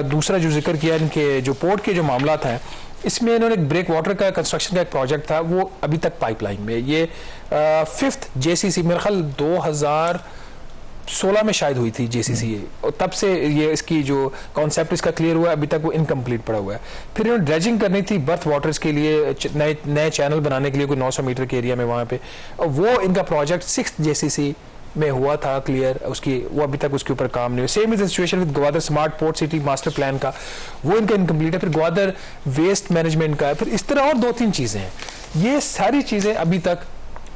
दूसरा जो जिक्र किया इनके जो पोर्ट के जो मामला था, इसमें इन्होंने एक ब्रेक वाटर का कंस्ट्रक्शन का एक प्रोजेक्ट था, वो अभी तक पाइपलाइन में। ये 5th JCC मेरे ख्याल 2016 में शायद हुई थी JCC, और तब से ये इसकी जो कॉन्सेप्ट इसका क्लियर हुआ है, अभी तक वो इनकम्प्लीट पड़ा हुआ है। फिर इन्होंने ड्रेजिंग करनी थी बर्थ वाटर्स के लिए, नए चैनल बनाने के लिए कोई 900 मीटर के एरिया में वहाँ पे, और वो इनका प्रोजेक्ट 6th JCC में हुआ था क्लियर, उसकी वो अभी तक उसके ऊपर काम नहीं हुआ। Same is situation with Gwadar smart port city master plan का, वो इनका इनकम्प्लीट है। फिर ग्वादर वेस्ट मैनेजमेंट का है, फिर इस तरह और 2-3 चीजें हैं। ये सारी चीजें अभी तक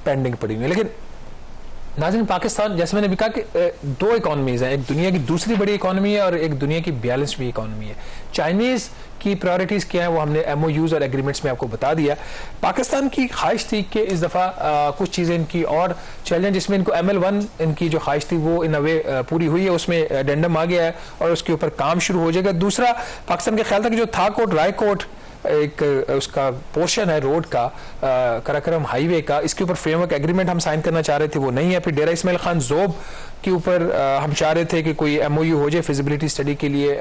पेंडिंग पड़ी हुई है। लेकिन नाज़रीन, पाकिस्तान जैसे मैंने भी कहा कि 2 इकोनॉमीज हैं, एक दुनिया की दूसरी बड़ी इकोनॉमी है और एक दुनिया की 42वीं इकोनॉमी है। चाइनीज की प्रायोरिटीज क्या है वो हमने MOUs और एग्रीमेंट्स में आपको बता दिया। पाकिस्तान की ख्वाहिश थी कि इस दफ़ा कुछ चीज़ें इनकी और चैलेंज, जिसमें इनको ML1 इनकी जो ख्वाहिश थी वो इन अवे पूरी हुई है, उसमें एडेंडम आ गया है और उसके ऊपर काम शुरू हो जाएगा। दूसरा, पाकिस्तान का ख्याल था कि जो थाकोट रायकोट एक उसका पोर्शन है रोड का, कराकरम हाईवे का, इसके ऊपर फ्रेमवर्क एग्रीमेंट हम साइन करना चाह रहे थे, वो नहीं है। फिर डेरा इस्माइल खान जोब के ऊपर हम चाह रहे थे कि कोई MOU हो जाए फिजिबिलिटी स्टडी के लिए,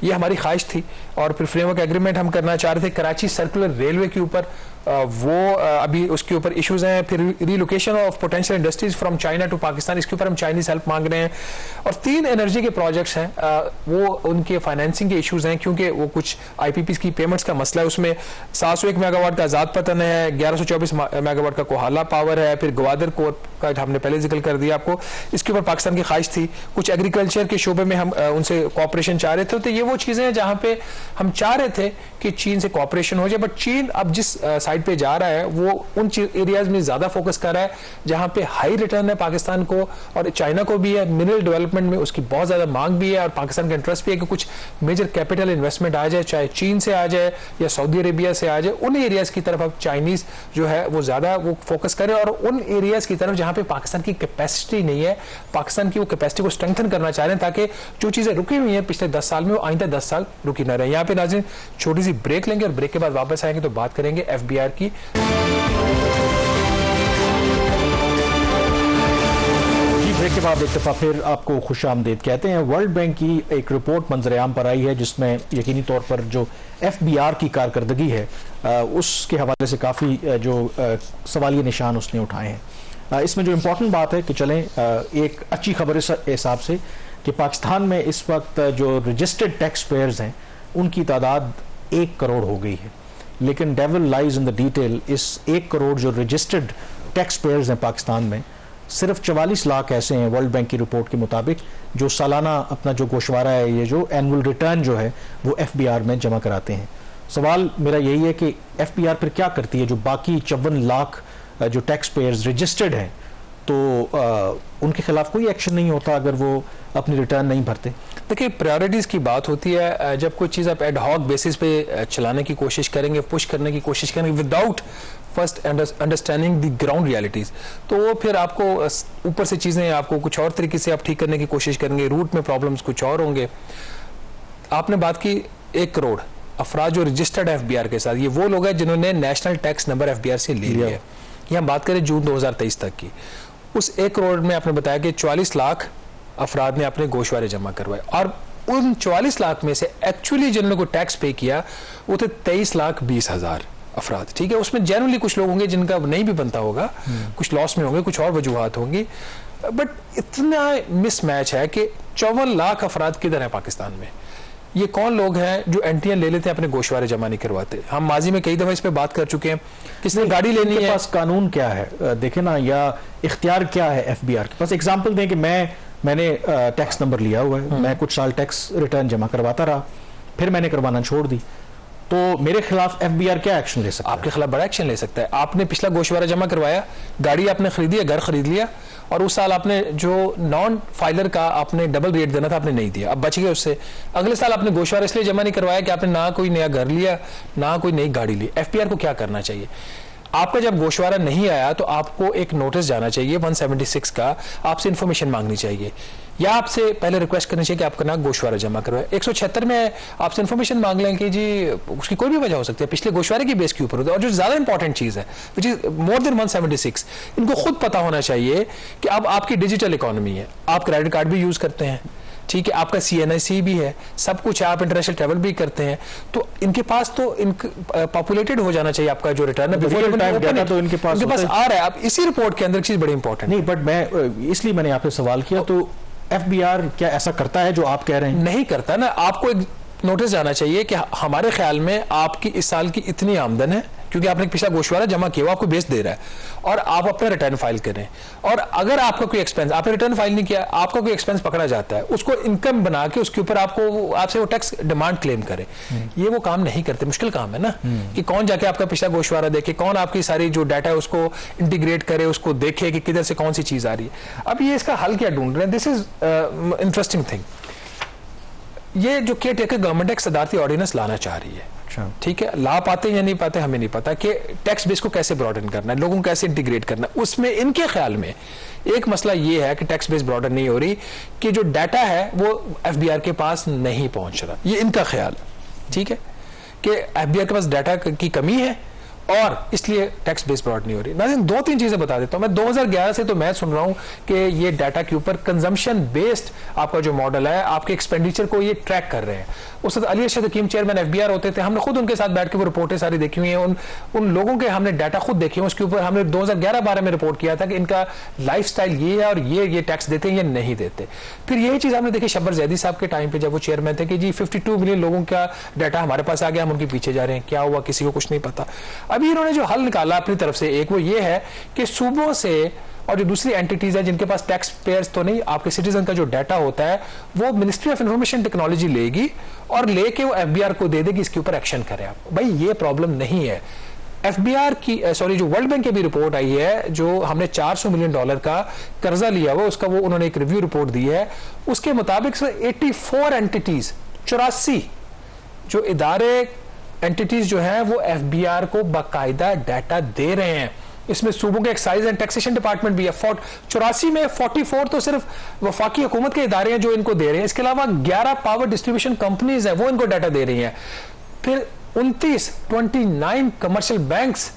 ये हमारी ख्वाहिश थी। और फिर फ्रेमवर्क एग्रीमेंट हम करना चाह रहे थे कराची सर्कुलर रेलवे के ऊपर, वो अभी उसके ऊपर इश्यूज हैं। फिर relocation of potential industries from China to Pakistan, इसके ऊपर हम चाइनीज हेल्प मांग रहे हैं। और 3 एनर्जी के प्रोजेक्ट्स हैं, वो उनके फाइनेंसिंग के इश्यूज हैं, क्योंकि वो कुछ IPPs की पेमेंट्स का मसला है। उसमें 701 मेगावाट का आजाद पतन है, 1124 मेगावाट का कोहाला पावर है, फिर ग्वादर कोर का हमने पहले जिक्र कर दिया आपको। इसके ऊपर पाकिस्तान की ख्वाहिश थी, कुछ एग्रीकल्चर के शोबे में हम उनसे कोऑपरेशन चाह रहे थे। तो ये वो चीजें हैं जहां पे हम चाह रहे थे कि चीन से कोऑपरेशन हो जाए, बट चीन अब जिस साइड पे जा रहा है वो उन एरियाज में ज्यादा फोकस कर रहा है जहां पे हाई रिटर्न है पाकिस्तान को, और चाइना को भी है। मिनरल डेवलपमेंट में उसकी बहुत ज्यादा मांग भी है, और पाकिस्तान का इंटरेस्ट भी है कि कुछ मेजर कैपिटल इन्वेस्टमेंट आ जाए, चाहे चीन से आ जाए या सऊदी अरेबिया से आ जाए। उन एरियाज की तरफ अब चाइनीज जो है वो ज्यादा वो फोकस करे, और उन एरियाज की तरफ जहां पे पाकिस्तान की कैपेसिटी नहीं है, पाकिस्तान की वो कैपेसिटी को स्ट्रेंथन करना चाह रहे हैं, ताकि जो चीजें रुकी हुई हैं पिछले 10 साल में वो आइंदा 10 साल रुकी ना रहे। यहाँ पे नाज़रीन छोटी सी ब्रेक लेंगे, और ब्रेक के बाद वापस आएंगे तो बात करेंगे FBR की। ब्रेक के बाद एक दफ़ा फिर आपको खुश आमदीद कहते हैं। वर्ल्ड बैंक की एक रिपोर्ट मंजरेआम पर आई है, जिसमें यकीनी तौर पर जो FBR की कारकर्दगी है उसके हवाले से काफ़ी जो सवालिया निशान उसने उठाए हैं। इसमें जो इम्पोर्टेंट बात है कि चलें एक अच्छी खबर इस हिसाब से कि पाकिस्तान में इस वक्त जो रजिस्टर्ड टैक्स पेयर्स हैं उनकी तादाद 1 करोड़ हो गई है। लेकिन devil lies in the detail. इस 1 करोड़ जो रजिस्टर्ड टैक्स पेयर्स हैं पाकिस्तान में, सिर्फ 44 लाख ऐसे हैं वर्ल्ड बैंक की रिपोर्ट के मुताबिक जो सालाना अपना जो गोशवारा है, ये जो एनुअल रिटर्न जो है वो FBR में जमा कराते हैं। सवाल मेरा यही है कि FBR फिर क्या करती है जो बाकी 54 लाख जो टैक्स पेयर्स रजिस्टर्ड हैं, तो उनके खिलाफ कोई एक्शन नहीं होता अगर वो अपनी रिटर्न नहीं भरते? देखिए, प्रायोरिटीज़ की बात होती है। जब कोई चीज़ आप एड हॉक बेसिस पे चलाने की कोशिश करेंगे, पुश करने की कोशिश करेंगे without first understanding the ground realities, तो वो फिर आपको ऊपर से चीज़ें आपको कुछ और तरीके से आप ठीक करने की कोशिश करेंगे, रूट में प्रॉब्लम्स कुछ और होंगे। आपने बात की 1 करोड़ अफराद जो रजिस्टर्ड FBR के साथ, ये वो लोग हैं जिन्होंने नेशनल टैक्स नंबर FBR से ले लिया है। ये हम बात करें जून 2023 तक की। उस 1 करोड़ में आपने बताया कि 44 लाख अफराद ने अपने गोशवारे जमा करवाए, और उन 44 लाख में से एक्चुअली जिन्होंने को टैक्स पे किया वो थे 23,20,000 अफराद। ठीक है, उसमें जनरली कुछ लोग होंगे जिनका नहीं भी बनता होगा, कुछ लॉस में होंगे, कुछ और वजूहात होंगी, बट इतना मिसमैच है कि 54 लाख अफराद किधर है पाकिस्तान में। ये कौन लोग हैं जो एंट्रियां ले लेते हैं अपने गोशवारे जमा नहीं करवाते? हम माजी में कई दफा इस पे बात कर चुके हैं। किसने गाड़ी लेनी है, पास कानून क्या है, देखे ना, या इख्तियार क्या है FBR के पास? एग्जाम्पल दें कि मैं मैंने टैक्स नंबर लिया हुआ है, मैं कुछ साल टैक्स रिटर्न जमा करवाता रहा, फिर मैंने करवाना छोड़ दी, तो मेरे खिलाफ एफबीआर क्या एक्शन ले सकता है? आपके खिलाफ बड़ा एक्शन ले सकता है। आपने पिछला गोशवारा जमा करवाया, गाड़ी आपने खरीदी है, घर खरीद लिया, और उस साल आपने जो नॉन फाइलर का आपने डबल रेट देना था आपने नहीं दिया, अब बच गए उससे। अगले साल आपने गोशवारा इसलिए जमा नहीं करवाया कि आपने ना कोई नया घर लिया ना कोई नई गाड़ी ली। एफबीआर को क्या करना चाहिए? आपका जब गोशवारा नहीं आया तो आपको एक नोटिस जाना चाहिए 176 का, आपसे इंफॉर्मेशन मांगनी चाहिए, या आपसे पहले रिक्वेस्ट करनी चाहिए कि आपका ना गोशवारा जमा करवाए। 176 में आपसे इंफॉर्मेशन मांग लें कि जी उसकी कोई भी वजह हो सकती है, पिछले गोशवारे की बेस के ऊपर होता है। और जो ज्यादा इंपॉर्टेंट चीज है विच इज मोर देन 176, इनको खुद पता होना चाहिए कि अब आपकी डिजिटल इकोनॉमी है, आप क्रेडिट कार्ड भी यूज करते हैं, ठीक है, आपका CNIC भी है, सब कुछ है, आप इंटरनेशनल ट्रैवल भी करते हैं, तो इनके पास तो पॉपुलेटेड हो जाना चाहिए आपका जो रिटर्न है, तो इनके पास आ रहा है। अब इसी रिपोर्ट के अंदर एक चीज बड़ी इंपॉर्टेंट नहीं, बट मैं इसलिए मैंने आपसे सवाल किया, तो एफबीआर क्या ऐसा करता है जो आप कह रहे हैं? नहीं करता ना। आपको एक नोटिस जाना चाहिए कि हमारे ख्याल में आपकी इस साल की इतनी आमदन है, क्योंकि आपने पिछला गोशवारा जमा किया, वो आपको बेस दे रहा है, और आप अपना रिटर्न फाइल करें। और अगर आपका कोई एक्सपेंस, आपने रिटर्न फाइल नहीं किया, आपका कोई एक्सपेंस पकड़ा जाता है, उसको इनकम बना के उसके ऊपर आपसे वो टैक्स डिमांड क्लेम करे। ये वो काम नहीं करते, मुश्किल काम है ना, कि कौन जाके आपका पिछला गोशवारा देखे, कौन आपकी सारी जो डाटा है उसको इंटीग्रेट करे, उसको देखे कि किधर से कौन सी चीज आ रही है। अब ये इसका हल क्या ढूंढ रहे हैं? This is interesting thing. ये जो केयर टेकर गवर्नमेंट एक सदारती ऑर्डिनेंस लाना चाह रही है, ठीक है, ला पाते या नहीं पाते हमें नहीं पता, कि टैक्स बेस को कैसे ब्रॉडन करना है, लोगों को कैसे इंटीग्रेट करना है। उसमें इनके ख्याल में एक मसला ये है कि टैक्स बेस ब्रॉडन नहीं हो रही, कि जो डाटा है वो एफबीआर के पास नहीं पहुंच रहा, ये इनका ख्याल है, ठीक है, कि एफबीआर के पास डाटा की कमी है और इसलिए टैक्स बेस ब्रॉड नहीं हो रही। नाज़रीन, 2-3 चीजें बता देता हूं मैं। 2011 से तो मैं सुन रहा हूं कि ये डाटा के ऊपर कंजम्पशन बेस्ड आपका जो मॉडल है, आपके एक्सपेंडिचर को ये ट्रैक कर रहे हैं। उस वक्त अली अर्शद हकीम चेयरमैन एफबीआर होते थे, हमने खुद उनके साथ बैठ के वो रिपोर्टें सारी देखी हुई हैं, उन लोगों के हमने डाटा खुद देखे हैं। उसके ऊपर हमने 2011-12 में रिपोर्ट किया था कि इनका लाइफस्टाइल ये है और ये टैक्स देते हैं या नहीं देते। फिर यही चीज हमने देखी शब्बर जैदी साहब के टाइम पे, जब वो चेयरमैन थे, कि जी 52 मिलियन लोगों का डाटा हमारे पास आ गया, हम उनके पीछे जा रहे हैं, क्या हुआ किसी को कुछ नहीं पता। अभी इन्होंने जो हल निकाला अपनी तरफ से, एक वो ये है कि सूबों से और जो दूसरी एंटिटीज है जिनके पास टैक्स पेयर्स तो नहीं, आपके सिटीजन का जो डाटा होता है वो मिनिस्ट्री ऑफ इंफॉर्मेशन टेक्नोलॉजी लेगी और लेके वो एफबीआर को दे देगी, इसके ऊपर एक्शन करे आप। भाई ये प्रॉब्लम नहीं है। एफबीआर की जो वर्ल्ड बैंक की भी रिपोर्ट आई है, जो हमने $400 मिलियन का कर्जा लिया हुआ, उसका वो उन्होंने एक रिव्यू रिपोर्ट दी है, उसके मुताबिक 84 एंटिटीज, 84 जो इदारे एंटिटीज जो हैं वो एफबीआर को बाकायदा डाटा दे रहे हैं। इसमें सूबों के एक्साइज एंड टैक्सेशन डिपार्टमेंट भी है। 84 में 44 तो सिर्फ वफाकी हुकूमत के इदारे हैं जो इनको दे रहे हैं। इसके अलावा 11 पावर डिस्ट्रीब्यूशन कंपनीज हैं, वो इनको डाटा दे रही हैं। फिर 29 कमर्शियल बैंक्स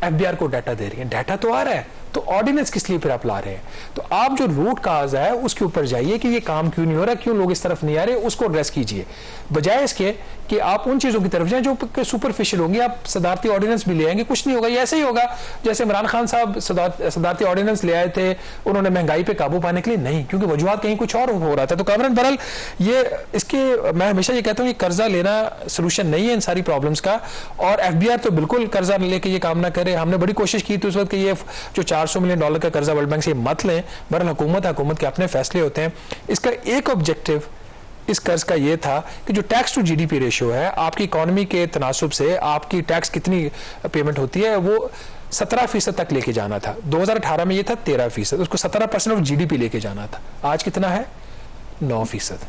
एफबीआर को डाटा दे रही हैं। डाटा तो आ रहा है, तो ऑर्डिनेंस किस लिए फिर आप ला रहे हैं? तो आप जो रूट काज है उसके ऊपर जाइए कि ये काम क्यों नहीं हो रहा, क्यों लोग इस तरफ नहीं आ रहे, उसको एड्रेस कीजिए, बजाय इसके कि आप उन चीजों की तरफ जाएं जो सुपरफिशियल होंगी। आप सदारती ऑर्डिनेंस भी ले आएंगे, कुछ नहीं होगा। ये ऐसे ही होगा जैसे इमरान खान साहब सदारती ऑर्डिनेंस ले आए थे, उन्होंने महंगाई पे काबू पाने के लिए, नहीं, क्योंकि वजूहात कहीं कुछ और हो रहा था। तो कामरान बहरहाल ये इसके मैं हमेशा ये कहता हूँ कि कर्जा लेना सोल्यूशन नहीं है इन सारी प्रॉब्लम्स का, और एफबीआर तो बिल्कुल कर्जा लेके ये काम ना करे। हमने बड़ी कोशिश की थी उस वक्त कि ये जो $400 मिलियन का कर्जा वर्ल्ड बैंक से मत लें, बहरहाल हुकूमत के अपने फैसले होते हैं। इसका एक ऑब्जेक्टिव इस कर्ज का ये था कि जो टैक्स टू जीडीपी रेशियो है, आपकी इकोनॉमी के तनासुब से आपकी टैक्स कितनी पेमेंट होती है, वो 17% तक लेके जाना था। 2018 में ये था 13%, उसको 17% ऑफ जीडीपी लेके जाना था। आज कितना है? 9%।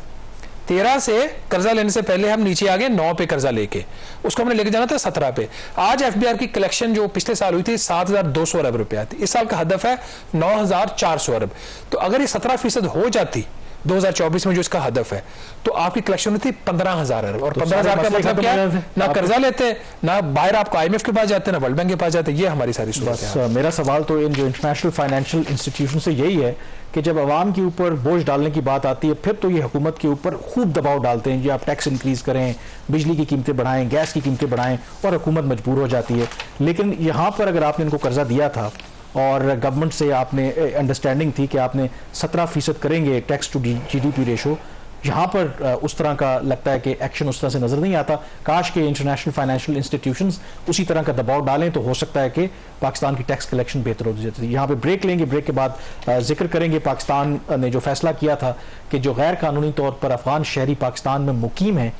13 से कर्जा लेने से पहले हम नीचे आ गए 9 पे कर्जा लेके, उसको हमने लेके जाना था 17 पे। आज एफबीआर की कलेक्शन जो पिछले साल हुई थी 7,200 अरब रुपया थी, इस साल का हदफ है 9,400 अरब। तो अगर ये 17% हो जाती 2024 में जो इसका हदफ है, तो आपकी कलेक्शन होती 15,000 अरब। और 15,000 का मतलब क्या है? ना कर्जा लेते, ना बाहर आपको IMF के पास जाते, ना वर्ल्ड बैंक के पास जाते। ये हमारी सारी सूरत है। मेरा सवाल तो इन जो इंटरनेशनल फाइनेंशियल इंस्टीट्यूशन से यही है कि जब आवाम के ऊपर बोझ डालने की बात आती है, फिर तो ये हुकूमत के ऊपर खूब दबाव डालते हैं, जी आप टैक्स इंक्रीज करें, बिजली की कीमतें बढ़ाएं, गैस की कीमतें बढ़ाएं, और हुकूमत मजबूर हो जाती है। लेकिन यहाँ पर अगर आपने इनको कर्जा दिया था और गवर्नमेंट से आपने अंडरस्टैंडिंग थी कि आपने 17% करेंगे टैक्स टू जीडीपी रेशो, यहाँ पर उस तरह का लगता है कि एक्शन उस तरह से नजर नहीं आता। काश के इंटरनेशनल फाइनेंशियल इंस्टीट्यूशंस उसी तरह का दबाव डालें तो हो सकता है कि पाकिस्तान की टैक्स कलेक्शन बेहतर हो जाती है। यहाँ पे ब्रेक लेंगे, ब्रेक के बाद जिक्र करेंगे पाकिस्तान ने जो फैसला किया था कि जो गैर कानूनी तौर पर अफगान शहरी पाकिस्तान में मुकीम हैं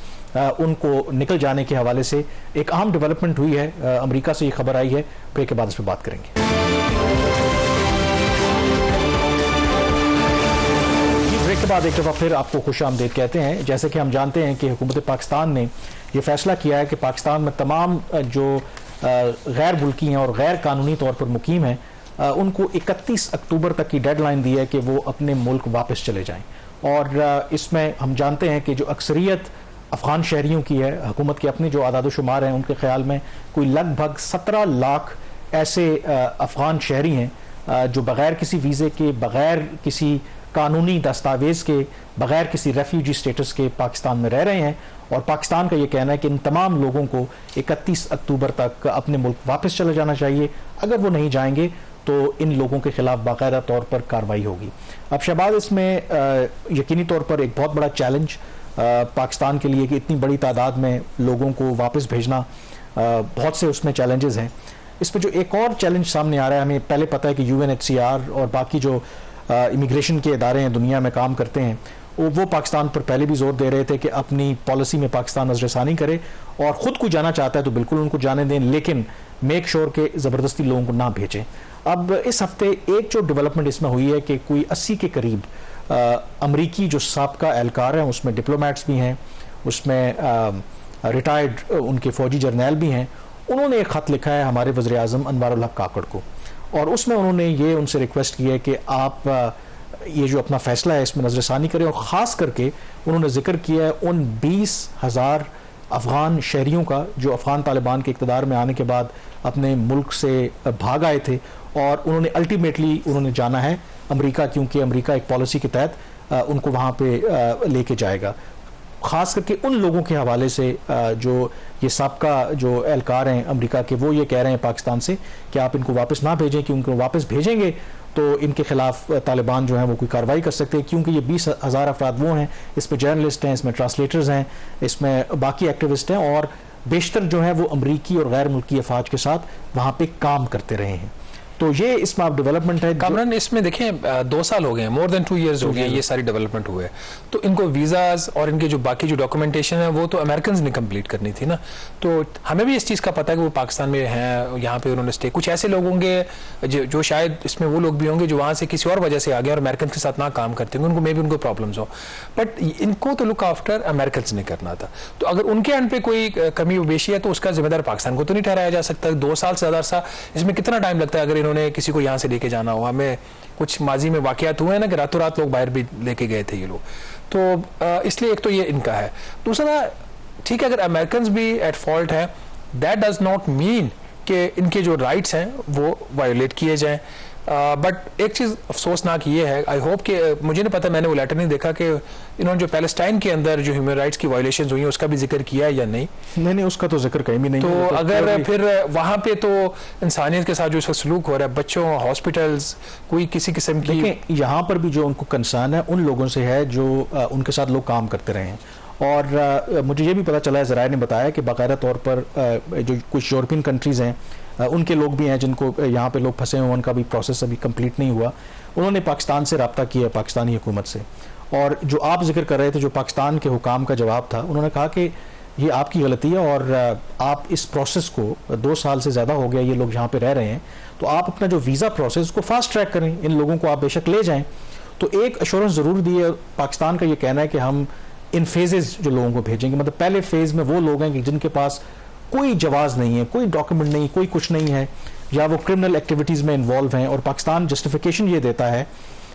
उनको निकल जाने के हवाले से एक अहम डेवलपमेंट हुई है। अमेरिका से ये खबर आई है। ब्रेक के बाद इस पर बात करेंगे। ब्रेक के बाद एक दफ़ा फिर आपको खुशामदीद कहते हैं। जैसे कि हम जानते हैं कि हुकूमत पाकिस्तान ने यह फैसला किया है कि पाकिस्तान में तमाम जो गैर मुल्की हैं और गैर कानूनी तौर पर मुकीम हैं उनको 31 अक्टूबर तक की डेडलाइन दी है कि वो अपने मुल्क वापस चले जाएं। और इसमें हम जानते हैं कि जो अक्सरियत अफगान शहरियों की है, हुकूमत के अपने जो आदाद शुमार हैं उनके ख्याल में कोई लगभग 17 लाख ऐसे अफगान शहरी हैं जो बग़ैर किसी वीज़े के, बग़ैर किसी कानूनी दस्तावेज़ के, बग़ैर किसी रेफ्यूजी स्टेटस के पाकिस्तान में रह रहे हैं। और पाकिस्तान का ये कहना है कि इन तमाम लोगों को 31 अक्टूबर तक अपने मुल्क वापस चले जाना चाहिए। अगर वो नहीं जाएंगे तो इन लोगों के खिलाफ बाकायदा तौर पर कार्रवाई होगी। अब शहबाज, इसमें यकीनी तौर पर एक बहुत बड़ा चैलेंज पाकिस्तान के लिए कि इतनी बड़ी तादाद में लोगों को वापस भेजना, बहुत से उसमें चैलेंजेस हैं। इसमें जो एक और चैलेंज सामने आ रहा है, हमें पहले पता है कि UNHCR और बाकी जो इमिग्रेशन के इदारे हैं दुनिया में काम करते हैं वो पाकिस्तान पर पहले भी जोर दे रहे थे कि अपनी पॉलिसी में पाकिस्तान नजरसानी करे और ख़ुद को जाना चाहता है तो बिल्कुल उनको जाने दें, लेकिन मेक श्योर के ज़बरदस्ती लोगों को ना भेजें। अब इस हफ्ते एक जो डेवलपमेंट इसमें हुई है कि कोई 80 के करीब अमरीकी जो साबका एहलकार हैं, उसमें डिप्लोमेट्स भी हैं, उसमें रिटायर्ड उनके फ़ौजी जर्नैल भी हैं, उन्होंने एक ख़त लिखा है हमारे वज़ीर आज़म अनवारुल हक काकड़ को। और उसमें उन्होंने ये उनसे रिक्वेस्ट की है कि आप ये जो अपना फैसला है इसमें नजरसानी करें। और ख़ास करके उन्होंने जिक्र किया है उन 20,000 अफगान शहरियों का जो अफगान तालिबान के इक़्तिदार में आने के बाद अपने मुल्क से भाग आए थे और उन्होंने अल्टीमेटली उन्होंने जाना है अमेरिका, क्योंकि अमेरिका एक पॉलिसी के तहत उनको वहाँ पे लेके जाएगा। ख़ास करके उन लोगों के हवाले से जो ये साबका जो एहलकार हैं अमेरिका के, वो ये कह रहे हैं पाकिस्तान से कि आप इनको वापस ना भेजें, क्योंकि उनको वापस भेजेंगे तो इनके खिलाफ तालिबान जो है वो कोई कार्रवाई कर सकते हैं। क्योंकि ये 20,000 अफराद वो हैं, इसमें जर्नलिस्ट हैं, इसमें ट्रांसलेटर्स हैं, इसमें बाकी एक्टिविस्ट हैं और बेशतर जो है वो अमरीकी और गैर मुल्की अफवाज के साथ वहाँ पे काम करते रहे हैं। तो ये इसमें आप डेवलपमेंट है। कामरान, इसमें देखें 2 साल हो गए हैं, मोर देन 2 years हो गए ये सारी डेवलपमेंट हुए, तो इनको वीज़ाज और इनके जो बाकी जो डॉक्यूमेंटेशन है वो तो अमेरिकन ने कंप्लीट करनी थी ना। तो हमें भी इस चीज़ का पता है कि वो पाकिस्तान में हैं, यहाँ पे उन्होंने स्टे, कुछ ऐसे लोग होंगे जो शायद इसमें वो लोग भी होंगे जो वहाँ से किसी और वजह से आ गए और अमेरिकन के साथ ना काम करते होंगे, उनको मे भी उनको प्रॉब्लम्स हो, बट इनको तो लुक आफ्टर अमेरिकन ने करना था। तो अगर उनके एंड पे कोई कमी बेशी है तो उसका जिम्मेदार पाकिस्तान को तो नहीं ठहराया जा सकता। 2 साल से ज़्यादा सा इसमें कितना टाइम लगता है अगर इन्होंने किसी को यहाँ से लेके जाना हो। हमें कुछ माजी में वाकयात हुए हैं ना कि रातों रात लोग बाहर भी लेके गए थे ये लोग, तो इसलिए एक तो ये इनका है। दूसरा, ठीक है, अगर अमेरिकन भी एट फॉल्ट है, दैट डज नॉट मीन कि इनके जो राइट्स हैं वो वायोलेट किए जाएं। बट एक चीज़ अफसोसनाक ये है, आई होप कि मुझे नहीं पता, मैंने वो लेटर नहीं देखा कि इन्होंने जो पैलेस्टाइन के अंदर जो ह्यूमन राइट्स की वायलेशन हुई है उसका भी जिक्र किया है या नहीं। नहीं, उसका तो जिक्र कहीं भी नहीं। तो अगर फिर वहाँ पे तो इंसानियत के साथ जो इसका सलूक हो रहा है, बच्चों, हॉस्पिटल्स, कोई किसी किस्म की, यहाँ पर भी जो उनको कंसर्न है उन लोगों से है जो उनके साथ लोग काम करते रहे हैं। और मुझे ये भी पता चला है, ज़राए ने बताया कि बाकायदा तौर पर जो कुछ यूरोपियन कंट्रीज़ हैं उनके लोग भी हैं जिनको यहाँ पे लोग फंसे हुए, उनका भी प्रोसेस अभी कंप्लीट नहीं हुआ। उन्होंने पाकिस्तान से रब्ता किया, पाकिस्तानी हुकूमत से, और जो आप जिक्र कर रहे थे जो पाकिस्तान के हुकाम का जवाब था, उन्होंने कहा कि ये आपकी गलती है और आप इस प्रोसेस को 2 साल से ज़्यादा हो गया ये लोग यहाँ पे रह रहे हैं, तो आप अपना जो वीज़ा प्रोसेस को फास्ट ट्रैक करें, इन लोगों को आप बेशक ले जाएँ। तो एक अश्योरेंस ज़रूर दी है। पाकिस्तान का ये कहना है कि हम इन फेजेस जो लोगों को भेजेंगे, मतलब पहले फेज़ में वो लोग हैं कि जिनके पास कोई जवाज़ नहीं है, कोई डॉक्यूमेंट नहीं, कोई कुछ नहीं है, या वो क्रिमिनल एक्टिविटीज़ में इन्वॉल्व हैं। और पाकिस्तान जस्टिफिकेशन ये देता है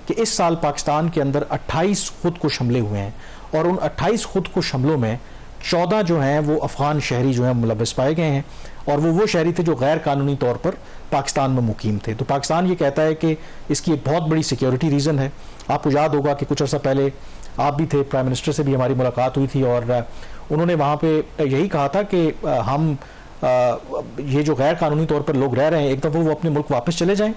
कि इस साल पाकिस्तान के अंदर 28 खुदकुश हमले हुए हैं और उन 28 खुदकुश हमलों में 14 जो हैं वो अफ़गान शहरी जो हैं मुलव्वस पाए गए हैं, और वो शहरी थे जो गैर कानूनी तौर पर पाकिस्तान में मुकीम थे। तो पाकिस्तान ये कहता है कि इसकी एक बहुत बड़ी सिक्योरिटी रीज़न है। आपको याद होगा कि कुछ अर्सा पहले आप भी थे, प्राइम मिनिस्टर से भी हमारी मुलाकात हुई थी और उन्होंने वहाँ पे यही कहा था कि हम ये जो गैर कानूनी तौर पर लोग रह रहे हैं, एक दफ़ा वो अपने मुल्क वापस चले जाएं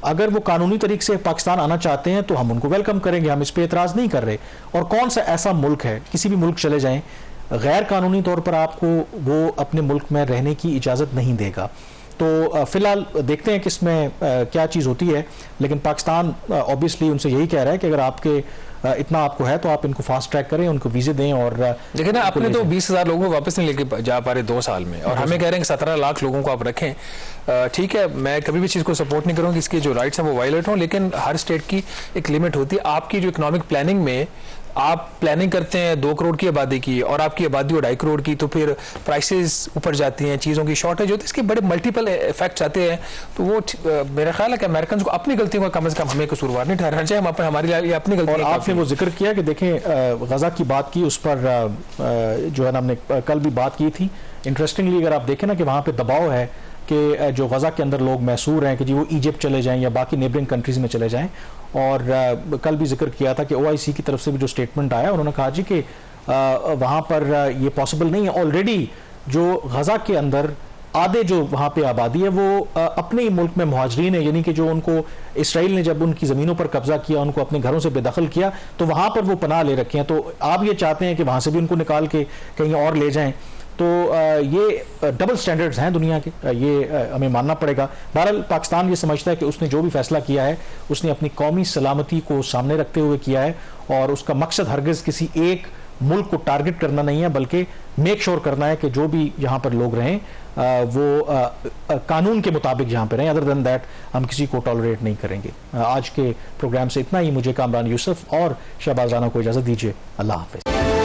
अगर वो कानूनी तरीके से पाकिस्तान आना चाहते हैं तो हम उनको वेलकम करेंगे, हम इस पे एतराज़ नहीं कर रहे। और कौन सा ऐसा मुल्क है, किसी भी मुल्क चले जाएं, गैर कानूनी तौर पर आपको वो अपने मुल्क में रहने की इजाज़त नहीं देगा। तो फिलहाल देखते हैं कि इसमें क्या चीज़ होती है, लेकिन पाकिस्तान ऑब्वियसली उनसे यही कह रहा है कि अगर आपके इतना आपको है तो आप इनको फास्ट ट्रैक करें, उनको वीज़े दें। और देखिए ना, आपने तो 20,000 लोगों को वापस नहीं लेके जा पा रहे 2 साल में, और हमें कह रहे हैं कि 17 लाख लोगों को आप रखें। ठीक है, मैं कभी भी चीज़ को सपोर्ट नहीं करूँगी, इसके जो राइट्स हैं वो वायलेट हों, लेकिन हर स्टेट की एक लिमिट होती है। आपकी जो इकोनॉमिक प्लानिंग में आप प्लानिंग करते हैं 2 करोड़ की आबादी की, और आपकी आबादी हो 2.5 करोड़ की, तो फिर प्राइसेस ऊपर जाती हैं, चीज़ों की शॉर्टेज होती है, इसके बड़े मल्टीपल इफेक्ट्स आते हैं। तो वो मेरा ख्याल है कि अमेरिकन को अपनी गलतियों का कम से कम हमें कसूरवार नहीं ठहराना चाहिए, हम हमारी अपनी गलती। और आपने वो जिक्र किया कि देखें, गजा की बात की, उस पर जो है ना हमने कल भी बात की थी। इंटरेस्टिंगली अगर आप देखें ना कि वहाँ पे दबाव है कि जो गजा के अंदर लोग महसूर हैं कि जी वो इजिप्ट चले जाएं या बाकी नेबरिंग कंट्रीज़ में चले जाएं। और कल भी जिक्र किया था कि OIC की तरफ से भी जो स्टेटमेंट आया, उन्होंने कहा जी कि वहाँ पर ये पॉसिबल नहीं है। ऑलरेडी जो गजा के अंदर आधे जो वहाँ पे आबादी है वो अपने ही मुल्क में मुहाजिरीन है, यानी कि जो उनको इसराइल ने जब उनकी ज़मीनों पर कब्जा किया, उनको अपने घरों से बेदखल किया, तो वहाँ पर वो पनाह ले रखे हैं। तो आप ये चाहते हैं कि वहाँ से भी उनको निकाल के कहीं और ले जाएं। तो ये डबल स्टैंडर्ड्स हैं दुनिया के, ये हमें मानना पड़ेगा। बहरहाल पाकिस्तान ये समझता है कि उसने जो भी फैसला किया है उसने अपनी कौमी सलामती को सामने रखते हुए किया है, और उसका मकसद हरगिज़ किसी एक मुल्क को टारगेट करना नहीं है, बल्कि मेक श्योर करना है कि जो भी यहाँ पर लोग रहें वो कानून के मुताबिक यहाँ पर रहें। अदर देन दैट हम किसी को टॉलरेट नहीं करेंगे। आज के प्रोग्राम से इतना ही। मुझे कामरान यूसुफ और शहबाज राना को इजाज़त दीजिए। अल्लाह हाफ़िज़।